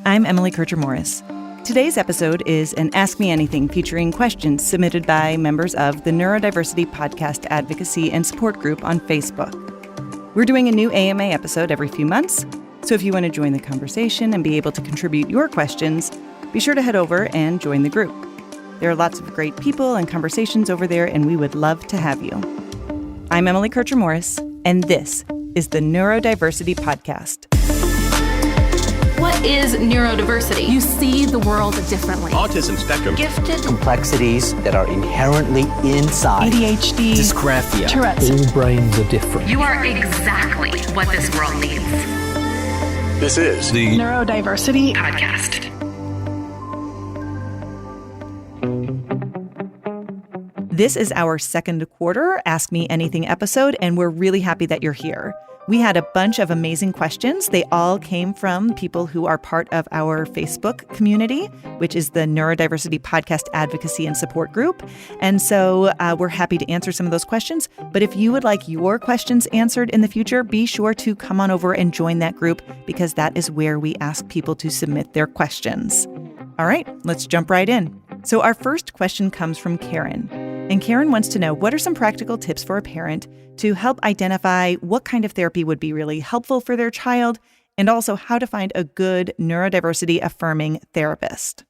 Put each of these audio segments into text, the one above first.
I'm Emily Kircher-Morris. Today's episode is an Ask Me Anything featuring questions submitted by members of the Neurodiversity Podcast Advocacy and Support Group on Facebook. We're doing a new AMA episode every few months, so if you want to join the conversation and be able to contribute your questions, be sure to head over and join the group. There are lots of great people and conversations over there, and we would love to have you. I'm Emily Kircher-Morris, and this is the Neurodiversity Podcast. What is neurodiversity? You see the world differently. Autism spectrum. Gifted. Complexities that are inherently inside. ADHD. Dysgraphia. Tourette's. All brains are different. You are exactly what this world needs. This is the Neurodiversity Podcast. This is our second quarter Ask Me Anything episode, and we're really happy that you're here. We had a bunch of amazing questions. They all came from people who are part of our Facebook community, which is the Neurodiversity Podcast Advocacy and Support Group. And so we're happy to answer some of those questions. But if you would like your questions answered in the future, be sure to come on over and join that group, because that is where we ask people to submit their questions. All right, let's jump right in. So our first question comes from Karen. And Karen wants to know, what are some practical tips for a parent to help identify what kind of therapy would be really helpful for their child, and also how to find a good neurodiversity affirming therapist?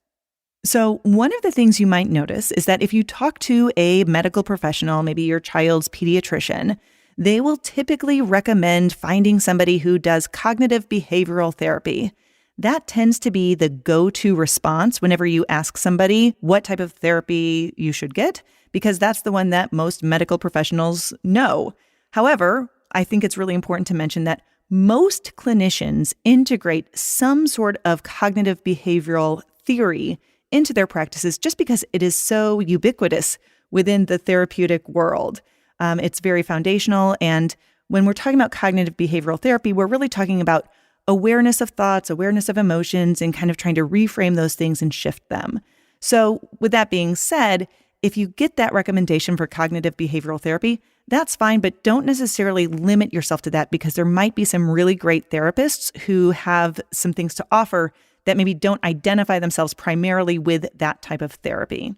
So one of the things you might notice is that if you talk to a medical professional, maybe your child's pediatrician, they will typically recommend finding somebody who does cognitive behavioral therapy. That tends to be the go-to response whenever you ask somebody what type of therapy you should get, because that's the one that most medical professionals know. However, I think it's really important to mention that most clinicians integrate some sort of cognitive behavioral theory into their practices just because it is so ubiquitous within the therapeutic world. It's very foundational, and when we're talking about cognitive behavioral therapy, we're really talking about awareness of thoughts, awareness of emotions, and kind of trying to reframe those things and shift them. So with that being said, if you get that recommendation for cognitive behavioral therapy, that's fine, but don't necessarily limit yourself to that, because there might be some really great therapists who have some things to offer that maybe don't identify themselves primarily with that type of therapy.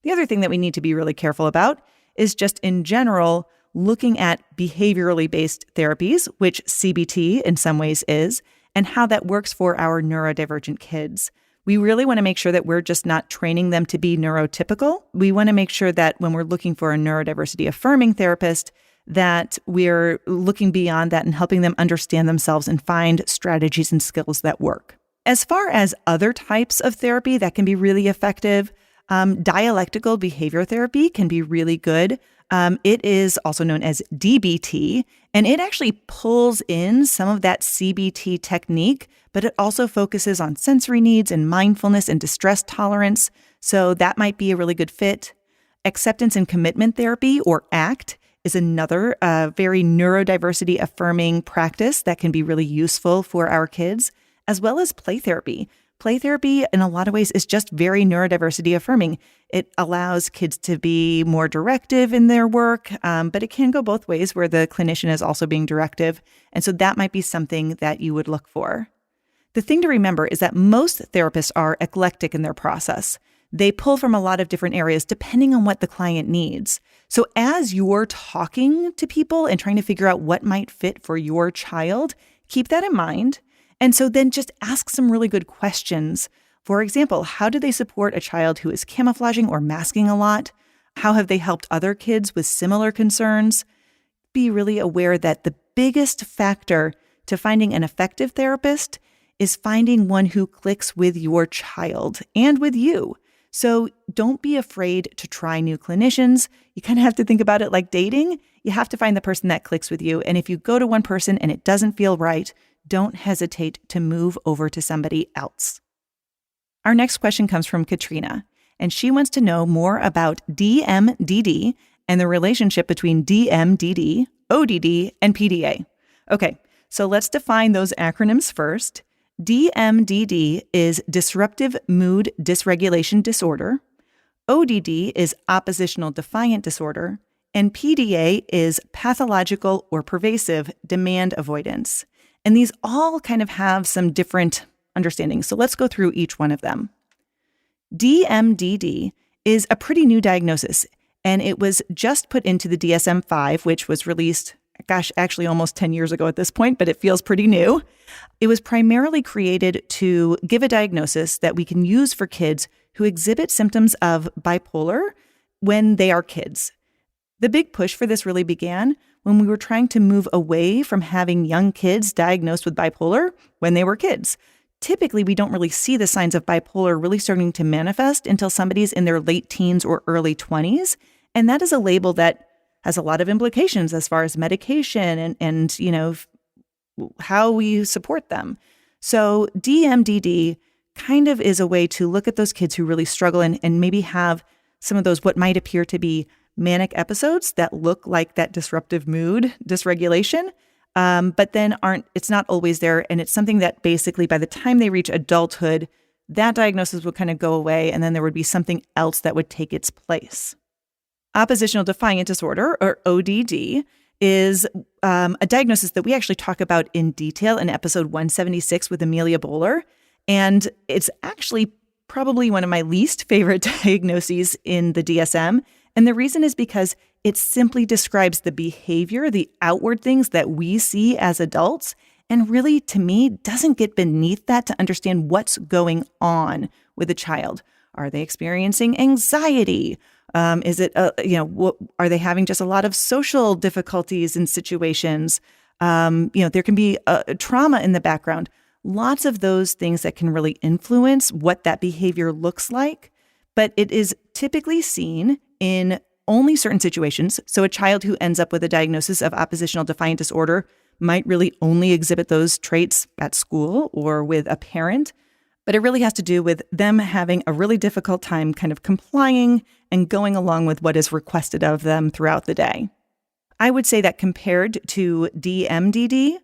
The other thing that we need to be really careful about is just in general looking at behaviorally based therapies, which CBT in some ways is, and how that works for our neurodivergent kids. We really want to make sure that we're just not training them to be neurotypical. We want to make sure that when we're looking for a neurodiversity affirming therapist, that we're looking beyond that and helping them understand themselves and find strategies and skills that work. As far as other types of therapy that can be really effective, dialectical behavior therapy can be really good. It is also known as DBT, and it actually pulls in some of that CBT technique, but it also focuses on sensory needs and mindfulness and distress tolerance. So that might be a really good fit. Acceptance and commitment therapy, or ACT, is another very neurodiversity affirming practice that can be really useful for our kids, as well as play therapy. Play therapy, in a lot of ways, is just very neurodiversity affirming. It allows kids to be more directive in their work, but it can go both ways where the clinician is also being directive. And so that might be something that you would look for. The thing to remember is that most therapists are eclectic in their process. They pull from a lot of different areas depending on what the client needs. So as you're talking to people and trying to figure out what might fit for your child, keep that in mind. And so then just ask some really good questions. For example, how do they support a child who is camouflaging or masking a lot? How have they helped other kids with similar concerns? Be really aware that the biggest factor to finding an effective therapist is finding one who clicks with your child and with you. So don't be afraid to try new clinicians. You kind of have to think about it like dating. You have to find the person that clicks with you. And if you go to one person and it doesn't feel right, don't hesitate to move over to somebody else. Our next question comes from Katrina, and she wants to know more about DMDD and the relationship between DMDD, ODD, and PDA. Okay, so let's define those acronyms first. DMDD is Disruptive Mood Dysregulation Disorder. ODD is Oppositional Defiant Disorder. And PDA is Pathological or Pervasive Demand Avoidance. And these all kind of have some different understanding. So let's go through each one of them. DMDD is a pretty new diagnosis, and it was just put into the DSM-5, which was released, actually almost 10 years ago at this point, but it feels pretty new. It was primarily created to give a diagnosis that we can use for kids who exhibit symptoms of bipolar when they are kids. The big push for this really began when we were trying to move away from having young kids diagnosed with bipolar when they were kids. Typically, we don't really see the signs of bipolar really starting to manifest until somebody's in their late teens or early 20s. And that is a label that has a lot of implications as far as medication and how we support them. So DMDD kind of is a way to look at those kids who really struggle and maybe have some of those what might appear to be manic episodes that look like that disruptive mood dysregulation, but then it's not always there. And it's something that basically by the time they reach adulthood, that diagnosis would kind of go away, and then there would be something else that would take its place. Oppositional defiant disorder, or ODD, is a diagnosis that we actually talk about in detail in episode 176 with Amelia Bowler. And it's actually probably one of my least favorite diagnoses in the DSM. And the reason is because it simply describes the behavior, the outward things that we see as adults, and really, to me, doesn't get beneath that to understand what's going on with a child. Are they experiencing anxiety? Is it, are they having just a lot of social difficulties in situations? There can be trauma in the background. Lots of those things that can really influence what that behavior looks like. But it is typically seen in only certain situations. So a child who ends up with a diagnosis of oppositional defiant disorder might really only exhibit those traits at school or with a parent. But it really has to do with them having a really difficult time kind of complying and going along with what is requested of them throughout the day. I would say that compared to DMDD,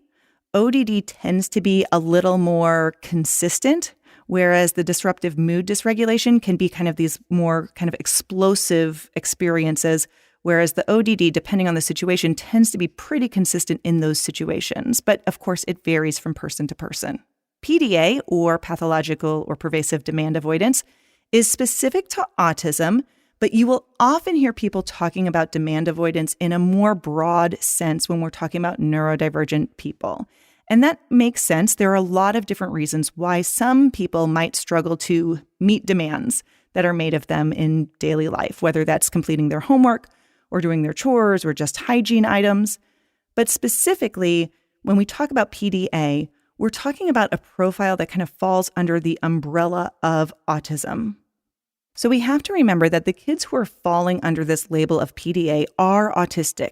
ODD tends to be a little more consistent, whereas the disruptive mood dysregulation can be kind of these more kind of explosive experiences, whereas the ODD, depending on the situation, tends to be pretty consistent in those situations. But of course, it varies from person to person. PDA, or pathological or pervasive demand avoidance, is specific to autism, but you will often hear people talking about demand avoidance in a more broad sense when we're talking about neurodivergent people. And that makes sense. There are a lot of different reasons why some people might struggle to meet demands that are made of them in daily life, whether that's completing their homework or doing their chores or just hygiene items. But specifically, when we talk about PDA, we're talking about a profile that kind of falls under the umbrella of autism. So we have to remember that the kids who are falling under this label of PDA are autistic.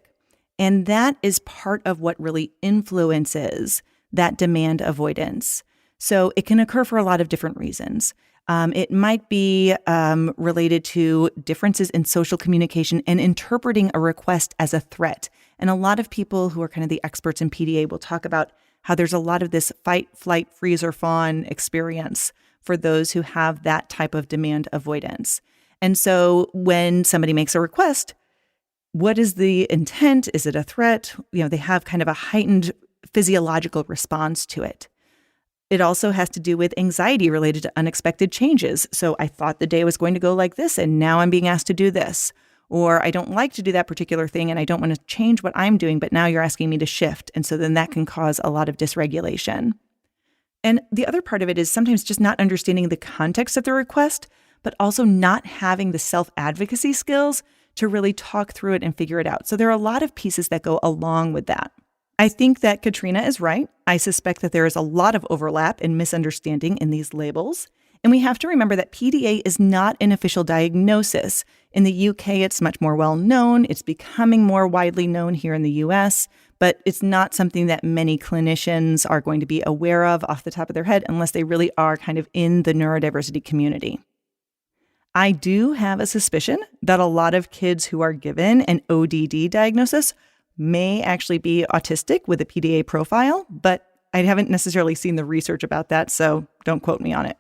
And that is part of what really influences that demand avoidance. So it can occur for a lot of different reasons. It might be related to differences in social communication and interpreting a request as a threat. And a lot of people who are kind of the experts in PDA will talk about how there's a lot of this fight, flight, freeze, or fawn experience for those who have that type of demand avoidance. And so when somebody makes a request, what is the intent? Is it a threat? They have kind of a heightened physiological response to it. It also has to do with anxiety related to unexpected changes. So I thought the day was going to go like this, and now I'm being asked to do this. Or I don't like to do that particular thing, and I don't want to change what I'm doing, but now you're asking me to shift. And so then that can cause a lot of dysregulation. And the other part of it is sometimes just not understanding the context of the request, but also not having the self-advocacy skills to really talk through it and figure it out. So there are a lot of pieces that go along with that. I think that Katrina is right. I suspect that there is a lot of overlap and misunderstanding in these labels. And we have to remember that PDA is not an official diagnosis. In the UK, it's much more well known. It's becoming more widely known here in the US, but it's not something that many clinicians are going to be aware of off the top of their head unless they really are kind of in the neurodiversity community. I do have a suspicion that a lot of kids who are given an ODD diagnosis may actually be autistic with a PDA profile, but I haven't necessarily seen the research about that, so don't quote me on it.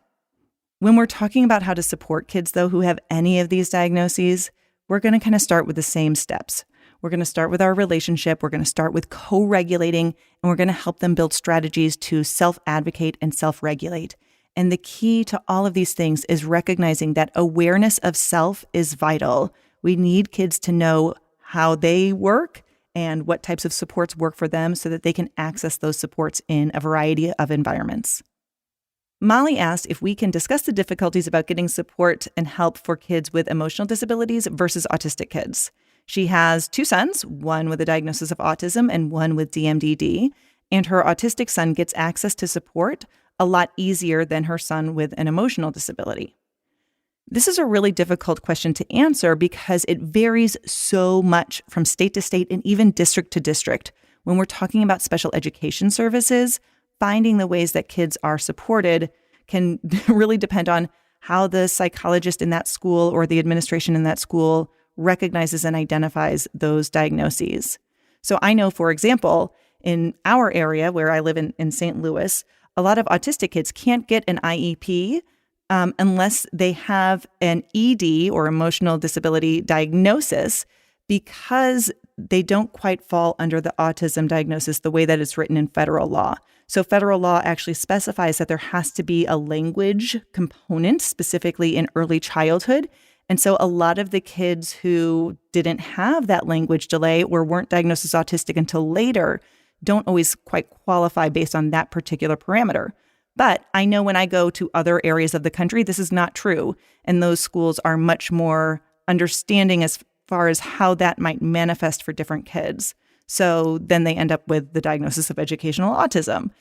When we're talking about how to support kids, though, who have any of these diagnoses, we're going to kind of start with the same steps. We're going to start with our relationship. We're going to start with co-regulating, and we're going to help them build strategies to self-advocate and self-regulate. And the key to all of these things is recognizing that awareness of self is vital. We need kids to know how they work and what types of supports work for them so that they can access those supports in a variety of environments. Molly asked if we can discuss the difficulties about getting support and help for kids with emotional disabilities versus autistic kids. She has 2 sons, one with a diagnosis of autism and one with DMDD, and her autistic son gets access to support a lot easier than her son with an emotional disability. This is a really difficult question to answer because it varies so much from state to state and even district to district. When we're talking about special education services, finding the ways that kids are supported can really depend on how the psychologist in that school or the administration in that school recognizes and identifies those diagnoses. So I know, for example, in our area where I live in St. Louis, a lot of autistic kids can't get an IEP unless they have an ED or emotional disability diagnosis because they don't quite fall under the autism diagnosis the way that it's written in federal law. So federal law actually specifies that there has to be a language component, specifically in early childhood. And so a lot of the kids who didn't have that language delay or weren't diagnosed as autistic until later don't always quite qualify based on that particular parameter. But I know when I go to other areas of the country, this is not true. And those schools are much more understanding as far as how that might manifest for different kids. So then they end up with the diagnosis of educational autism.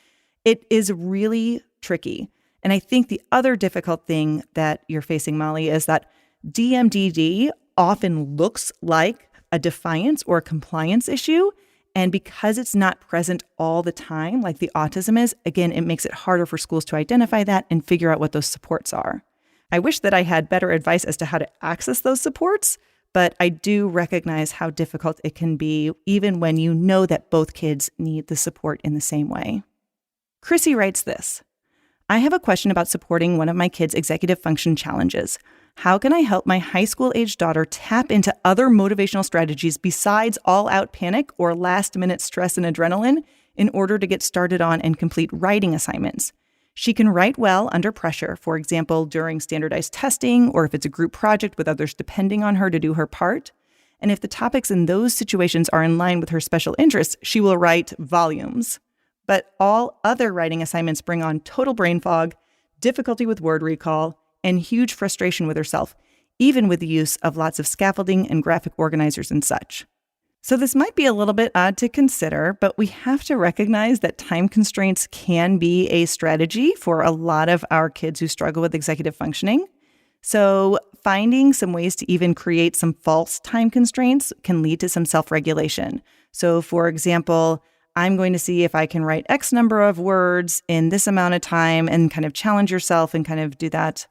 It is really tricky. And I think the other difficult thing that you're facing, Molly, is that DMDD often looks like a defiance or a compliance issue. And because it's not present all the time, like the autism is, again, it makes it harder for schools to identify that and figure out what those supports are. I wish that I had better advice as to how to access those supports, but I do recognize how difficult it can be, even when you know that both kids need the support in the same way. Chrissy writes this: I have a question about supporting one of my kids' executive function challenges. How can I help my high school-aged daughter tap into other motivational strategies besides all-out panic or last-minute stress and adrenaline in order to get started on and complete writing assignments? She can write well under pressure, for example, during standardized testing or if it's a group project with others depending on her to do her part. And if the topics in those situations are in line with her special interests, she will write volumes. But all other writing assignments bring on total brain fog, difficulty with word recall, and huge frustration with herself, even with the use of lots of scaffolding and graphic organizers and such. So this might be a little bit odd to consider, but we have to recognize that time constraints can be a strategy for a lot of our kids who struggle with executive functioning. So finding some ways to even create some false time constraints can lead to some self-regulation. So for example, I'm going to see if I can write X number of words in this amount of time and kind of challenge yourself and kind of do that.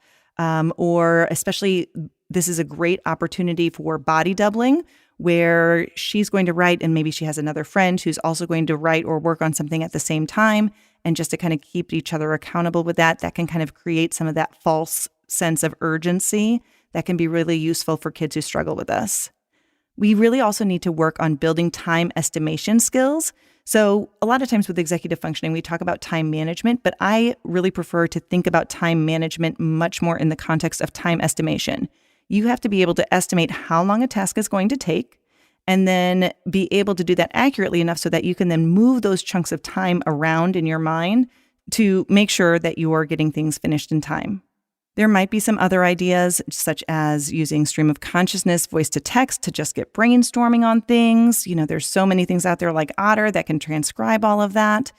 Or especially, this is a great opportunity for body doubling, where she's going to write and maybe she has another friend who's also going to write or work on something at the same time. And just to kind of keep each other accountable with that can kind of create some of that false sense of urgency that can be really useful for kids who struggle with this. We really also need to work on building time estimation skills. So a lot of times with executive functioning, we talk about time management, but I really prefer to think about time management much more in the context of time estimation. You have to be able to estimate how long a task is going to take and then be able to do that accurately enough so that you can then move those chunks of time around in your mind to make sure that you are getting things finished in time. There might be some other ideas, such as using stream of consciousness, voice to text to just get brainstorming on things. You know, there's so many things out there like Otter that can transcribe all of that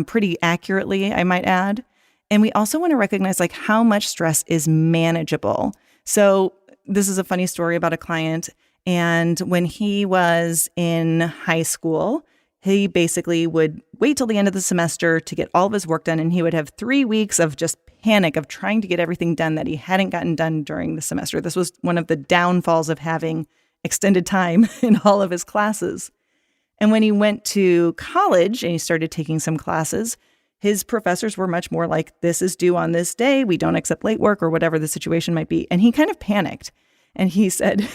pretty accurately, I might add. And we also want to recognize like how much stress is manageable. So this is a funny story about a client. And when he was in high school, he basically would wait till the end of the semester to get all of his work done. And he would have 3 weeks of just panic of trying to get everything done that he hadn't gotten done during the semester. This was one of the downfalls of having extended time in all of his classes. And when he went to college and he started taking some classes, his professors were much more like, this is due on this day. We don't accept late work or whatever the situation might be. And he kind of panicked. And he said,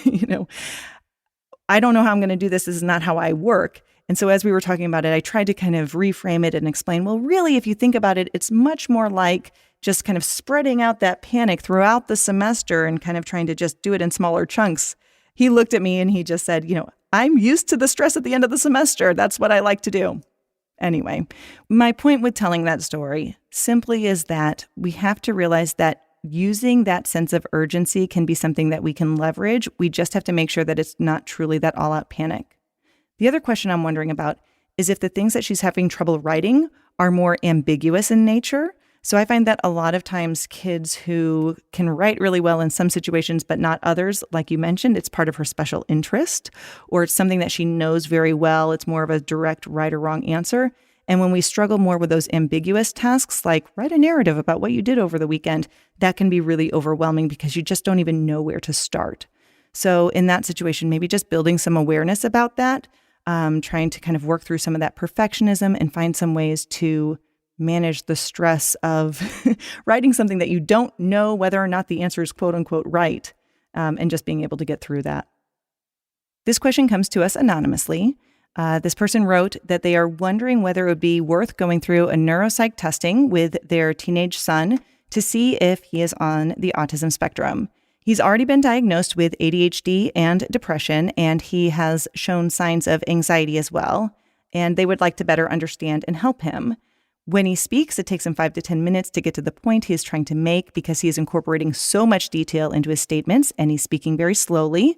I don't know how I'm going to do this. This is not how I work. And so as we were talking about it, I tried to kind of reframe it and explain, well, really, if you think about it, it's much more like just kind of spreading out that panic throughout the semester and kind of trying to just do it in smaller chunks. He looked at me and he just said, I'm used to the stress at the end of the semester. That's what I like to do. Anyway, my point with telling that story simply is that we have to realize that using that sense of urgency can be something that we can leverage. We just have to make sure that it's not truly that all-out panic. The other question I'm wondering about is if the things that she's having trouble writing are more ambiguous in nature. So I find that a lot of times kids who can write really well in some situations but not others, like you mentioned, it's part of her special interest, or it's something that she knows very well. It's more of a direct right or wrong answer. And when we struggle more with those ambiguous tasks, like write a narrative about what you did over the weekend, that can be really overwhelming because you just don't even know where to start. So in that situation, maybe just building some awareness about that, trying to kind of work through some of that perfectionism and find some ways to manage the stress of writing something that you don't know whether or not the answer is quote unquote right, and just being able to get through that. This question comes to us anonymously. This person wrote that they are wondering whether it would be worth going through a neuropsych testing with their teenage son to see if he is on the autism spectrum. He's already been diagnosed with ADHD and depression, and he has shown signs of anxiety as well, and they would like to better understand and help him. When he speaks, it takes him 5 to 10 minutes to get to the point he is trying to make because he is incorporating so much detail into his statements, and he's speaking very slowly.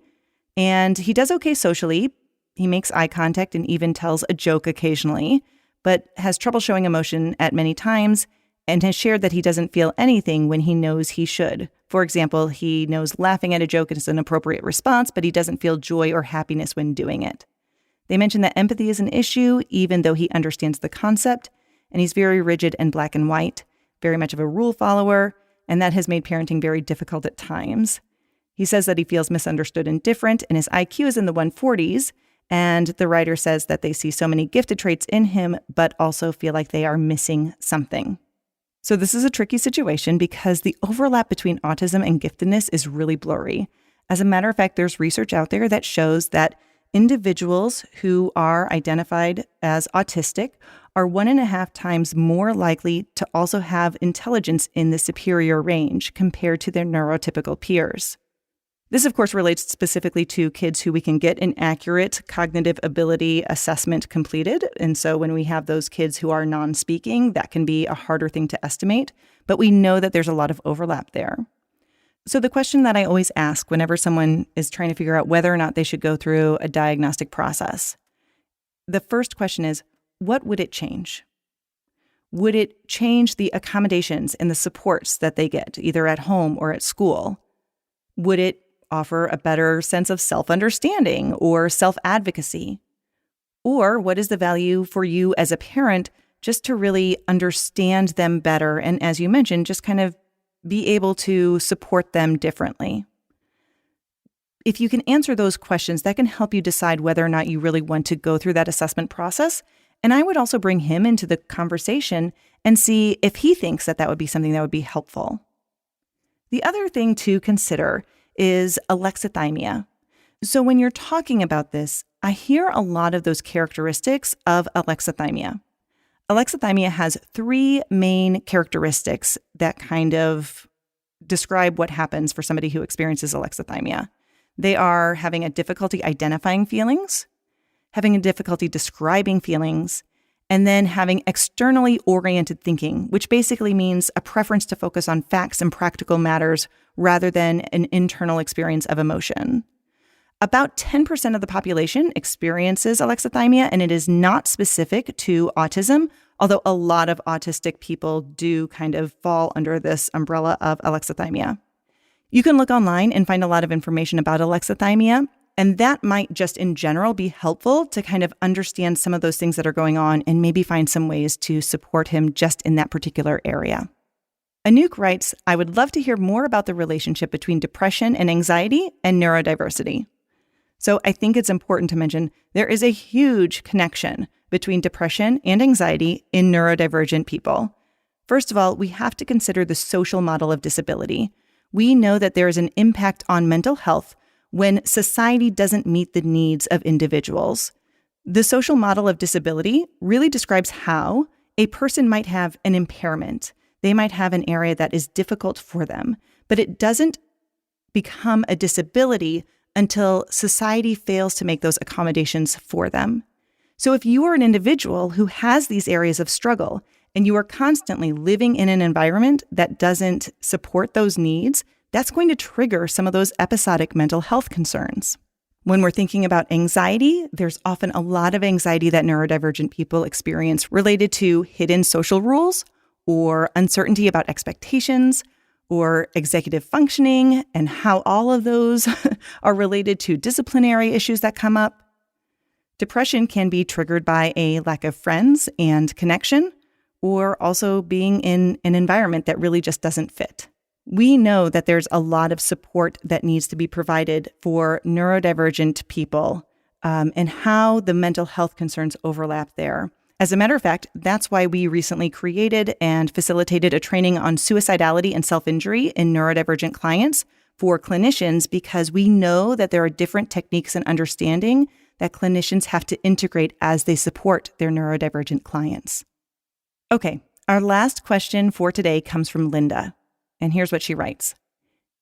And he does okay socially. He makes eye contact and even tells a joke occasionally, but has trouble showing emotion at many times and has shared that he doesn't feel anything when he knows he should. For example, he knows laughing at a joke is an appropriate response, but he doesn't feel joy or happiness when doing it. They mention that empathy is an issue, even though he understands the concept, and he's very rigid and black and white, very much of a rule follower, and that has made parenting very difficult at times. He says that he feels misunderstood and different, and his IQ is in the 140s, and the writer says that they see so many gifted traits in him, but also feel like they are missing something. So this is a tricky situation because the overlap between autism and giftedness is really blurry. As a matter of fact, there's research out there that shows that individuals who are identified as autistic are 1.5 times more likely to also have intelligence in the superior range compared to their neurotypical peers. This, of course, relates specifically to kids who we can get an accurate cognitive ability assessment completed. And so when we have those kids who are non-speaking, that can be a harder thing to estimate. But we know that there's a lot of overlap there. So the question that I always ask whenever someone is trying to figure out whether or not they should go through a diagnostic process, the first question is, what would it change? Would it change the accommodations and the supports that they get, either at home or at school? Would it offer a better sense of self-understanding or self-advocacy? Or what is the value for you as a parent just to really understand them better and, as you mentioned, just kind of be able to support them differently? If you can answer those questions, that can help you decide whether or not you really want to go through that assessment process. And I would also bring him into the conversation and see if he thinks that that would be something that would be helpful. The other thing to consider is alexithymia. So when you're talking about this, I hear a lot of those characteristics of alexithymia. Alexithymia has 3 main characteristics that kind of describe what happens for somebody who experiences alexithymia. They are having a difficulty identifying feelings, having a difficulty describing feelings, and then having externally oriented thinking, which basically means a preference to focus on facts and practical matters rather than an internal experience of emotion. About 10% of the population experiences alexithymia, and it is not specific to autism, although a lot of autistic people do kind of fall under this umbrella of alexithymia. You can look online and find a lot of information about alexithymia, and that might just in general be helpful to kind of understand some of those things that are going on and maybe find some ways to support him just in that particular area. Anouk writes, I would love to hear more about the relationship between depression and anxiety and neurodiversity. So I think it's important to mention there is a huge connection between depression and anxiety in neurodivergent people. First of all, we have to consider the social model of disability. We know that there is an impact on mental health when society doesn't meet the needs of individuals. The social model of disability really describes how a person might have an impairment They might have an area that is difficult for them, but it doesn't become a disability until society fails to make those accommodations for them. So if you are an individual who has these areas of struggle and you are constantly living in an environment that doesn't support those needs, that's going to trigger some of those episodic mental health concerns. When we're thinking about anxiety, there's often a lot of anxiety that neurodivergent people experience related to hidden social rules or uncertainty about expectations or executive functioning and how all of those are related to disciplinary issues that come up. Depression can be triggered by a lack of friends and connection, or also being in an environment that really just doesn't fit. We know that there's a lot of support that needs to be provided for neurodivergent people and how the mental health concerns overlap there. As a matter of fact, that's why we recently created and facilitated a training on suicidality and self-injury in neurodivergent clients for clinicians, because we know that there are different techniques and understanding that clinicians have to integrate as they support their neurodivergent clients. Okay, our last question for today comes from Linda, and here's what she writes.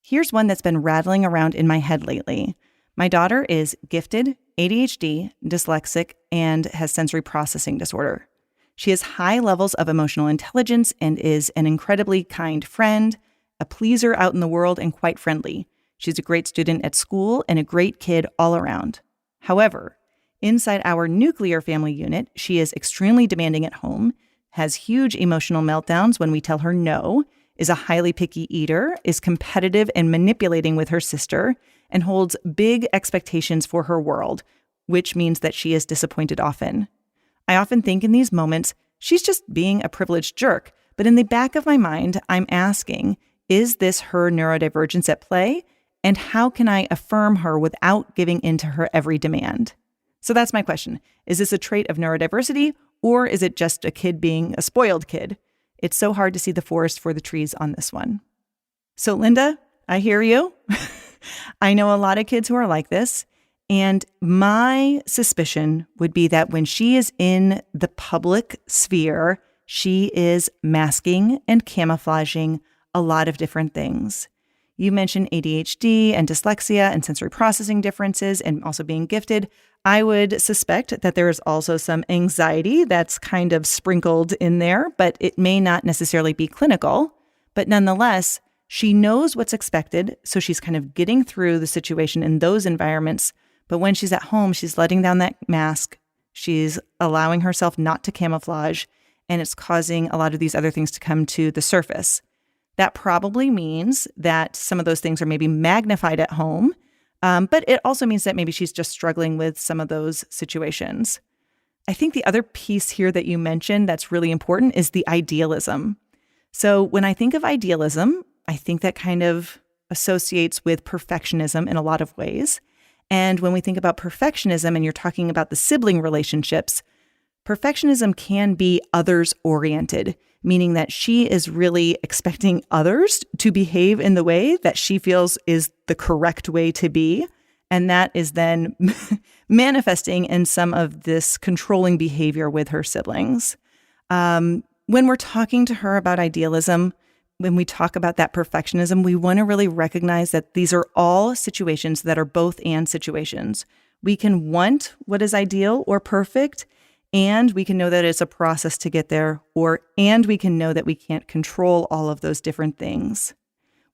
Here's one that's been rattling around in my head lately. My daughter is gifted, ADHD, dyslexic, and has sensory processing disorder. She has high levels of emotional intelligence and is an incredibly kind friend, a pleaser out in the world, and quite friendly. She's a great student at school and a great kid all around. However, inside our nuclear family unit, she is extremely demanding at home, has huge emotional meltdowns when we tell her no, is a highly picky eater, is competitive and manipulating with her sister, and holds big expectations for her world, which means that she is disappointed often. I often think in these moments, she's just being a privileged jerk, but in the back of my mind, I'm asking, is this her neurodivergence at play? And how can I affirm her without giving in to her every demand? So that's my question. Is this a trait of neurodiversity, or is it just a kid being a spoiled kid? It's so hard to see the forest for the trees on this one. So Linda, I hear you. I know a lot of kids who are like this. And my suspicion would be that when she is in the public sphere, she is masking and camouflaging a lot of different things. You mentioned ADHD and dyslexia and sensory processing differences and also being gifted. I would suspect that there is also some anxiety that's kind of sprinkled in there, but it may not necessarily be clinical. But nonetheless, she knows what's expected, so she's kind of getting through the situation in those environments. But when she's at home, she's letting down that mask. She's allowing herself not to camouflage, and it's causing a lot of these other things to come to the surface. That probably means that some of those things are maybe magnified at home, but it also means that maybe she's just struggling with some of those situations. I think the other piece here that you mentioned that's really important is the idealism. So when I think of idealism, I think that kind of associates with perfectionism in a lot of ways. And when we think about perfectionism and you're talking about the sibling relationships, perfectionism can be others-oriented, meaning that she is really expecting others to behave in the way that she feels is the correct way to be. And that is then manifesting in some of this controlling behavior with her siblings. When we're talking to her about idealism, when we talk about that perfectionism, we want to really recognize that these are all situations that are both and situations. We can want what is ideal or perfect, and we can know that it's a process to get there, and we can know that we can't control all of those different things.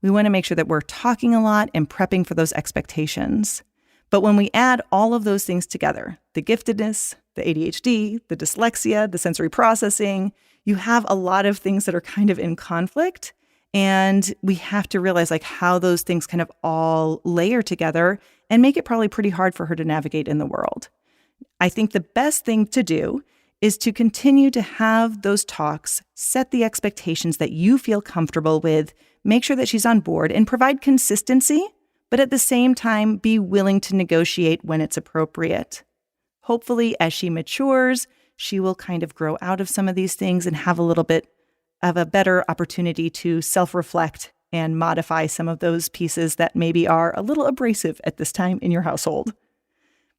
We want to make sure that we're talking a lot and prepping for those expectations. But when we add all of those things together, the giftedness, the ADHD, the dyslexia, the sensory processing, you have a lot of things that are kind of in conflict. And we have to realize how those things kind of all layer together and make it probably pretty hard for her to navigate in the world. I think the best thing to do is to continue to have those talks, set the expectations that you feel comfortable with, make sure that she's on board, and provide consistency, but at the same time, be willing to negotiate when it's appropriate. Hopefully, as she matures, she will kind of grow out of some of these things and have a little bit of a better opportunity to self-reflect and modify some of those pieces that maybe are a little abrasive at this time in your household.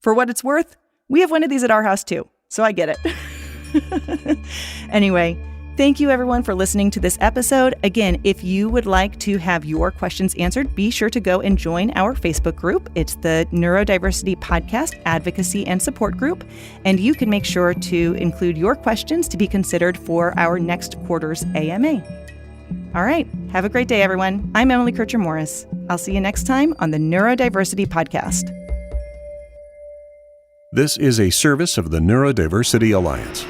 For what it's worth, we have one of these at our house too, so I get it. Anyway, Thank you, everyone, for listening to this episode. Again, if you would like to have your questions answered, be sure to go and join our Facebook group. It's the Neurodiversity Podcast Advocacy and Support Group, and you can make sure to include your questions to be considered for our next quarter's AMA. All right. Have a great day, everyone. I'm Emily Kircher-Morris. I'll see you next time on the Neurodiversity Podcast. This is a service of the Neurodiversity Alliance.